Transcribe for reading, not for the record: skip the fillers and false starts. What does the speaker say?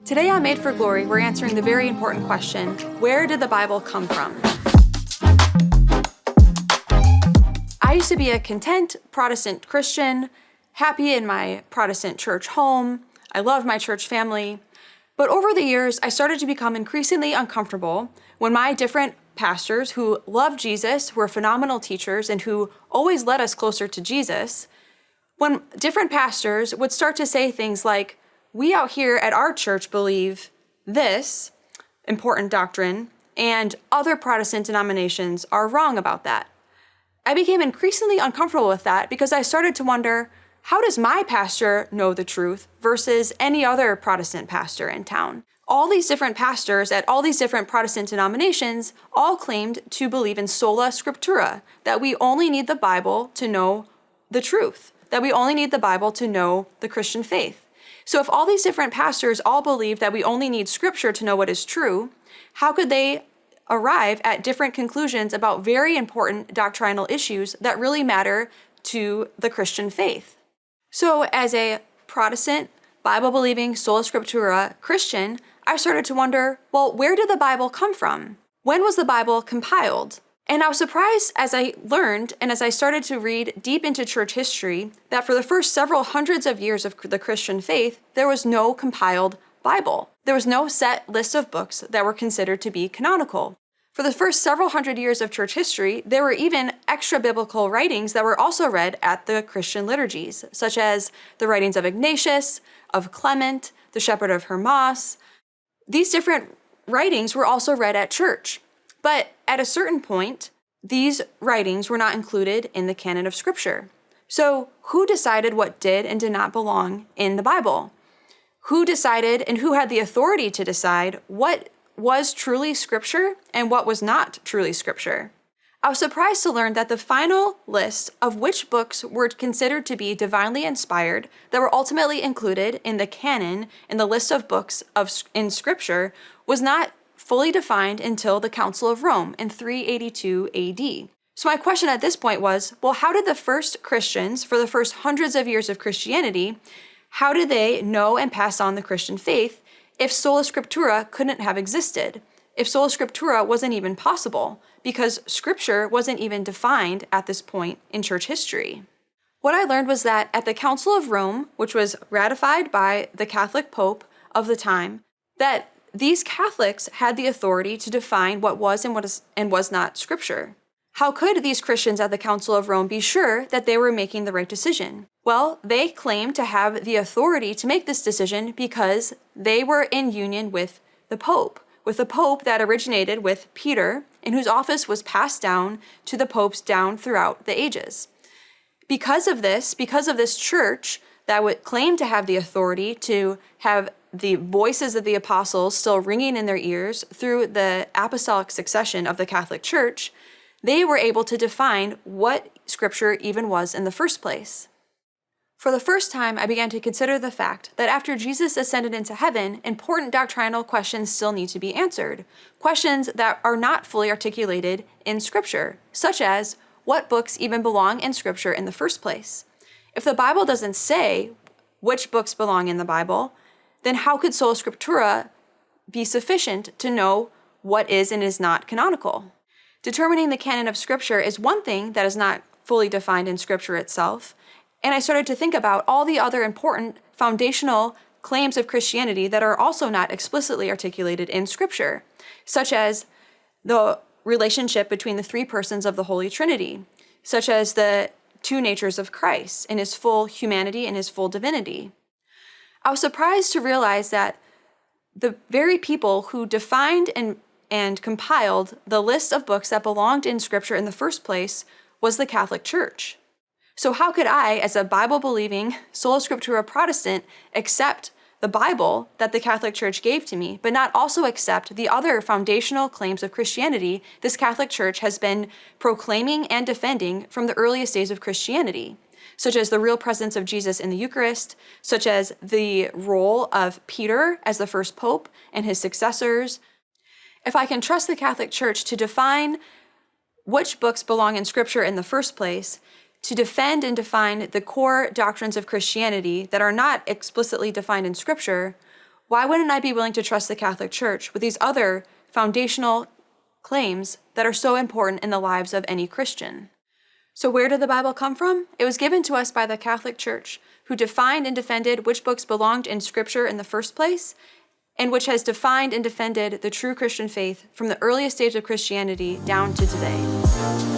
Today on Made for Glory, we're answering the very important question, where did the Bible come from? I used to be a content Protestant Christian, happy in my Protestant church home. I loved my church family. But over the years, I started to become increasingly uncomfortable when my different pastors who loved Jesus, who were phenomenal teachers, and who always led us closer to Jesus, when different pastors would start to say things like, we out here at our church believe this important doctrine, and other Protestant denominations are wrong about that. I became increasingly uncomfortable with that because I started to wonder, how does my pastor know the truth versus any other Protestant pastor in town? All these different pastors at all these different Protestant denominations all claimed to believe in sola scriptura, that we only need the Bible to know the truth, that we only need the Bible to know the Christian faith. So if all these different pastors all believe that we only need scripture to know what is true, how could they arrive at different conclusions about very important doctrinal issues that really matter to the Christian faith? So as a Protestant, Bible-believing, sola scriptura Christian, I started to wonder, well, where did the Bible come from? When was the Bible compiled? And I was surprised as I learned and as I started to read deep into church history that for the first several hundreds of years of the Christian faith, there was no compiled Bible. There was no set list of books that were considered to be canonical. For the first several hundred years of church history, there were even extra biblical writings that were also read at the Christian liturgies, such as the writings of Ignatius, of Clement, the Shepherd of Hermas. These different writings were also read at church. But at a certain point, these writings were not included in the canon of Scripture. So who decided what did and did not belong in the Bible? Who decided and who had the authority to decide what was truly Scripture and what was not truly Scripture? I was surprised to learn that the final list of which books were considered to be divinely inspired that were ultimately included in the canon and the list of books in Scripture was not fully defined until the Council of Rome in 382 AD. So my question at this point was, well, how did the first Christians, for the first hundreds of years of Christianity, how did they know and pass on the Christian faith if sola scriptura couldn't have existed? If sola scriptura wasn't even possible, because Scripture wasn't even defined at this point in church history. What I learned was that at the Council of Rome, which was ratified by the Catholic Pope of the time, that these Catholics had the authority to define what was and was not Scripture. How could these Christians at the Council of Rome be sure that they were making the right decision? Well, they claimed to have the authority to make this decision because they were in union with the Pope that originated with Peter, and whose office was passed down to the popes down throughout the ages. Because of this church that would claim to have the authority to have the voices of the apostles still ringing in their ears through the apostolic succession of the Catholic Church, they were able to define what Scripture even was in the first place. For the first time, I began to consider the fact that after Jesus ascended into heaven, important doctrinal questions still need to be answered. Questions that are not fully articulated in Scripture, such as, what books even belong in Scripture in the first place? If the Bible doesn't say which books belong in the Bible, then how could sola scriptura be sufficient to know what is and is not canonical? Determining the canon of Scripture is one thing that is not fully defined in Scripture itself, and I started to think about all the other important foundational claims of Christianity that are also not explicitly articulated in Scripture, such as the relationship between the three persons of the Holy Trinity, such as the two natures of Christ in his full humanity and his full divinity. I was surprised to realize that the very people who defined and compiled the list of books that belonged in Scripture in the first place was the Catholic Church. So how could I, as a Bible-believing, sola scriptura Protestant, accept the Bible that the Catholic Church gave to me, but not also accept the other foundational claims of Christianity this Catholic Church has been proclaiming and defending from the earliest days of Christianity, such as the real presence of Jesus in the Eucharist, such as the role of Peter as the first pope and his successors? If I can trust the Catholic Church to define which books belong in Scripture in the first place, to defend and define the core doctrines of Christianity that are not explicitly defined in Scripture, why wouldn't I be willing to trust the Catholic Church with these other foundational claims that are so important in the lives of any Christian? So where did the Bible come from? It was given to us by the Catholic Church, who defined and defended which books belonged in Scripture in the first place, and which has defined and defended the true Christian faith from the earliest days of Christianity down to today.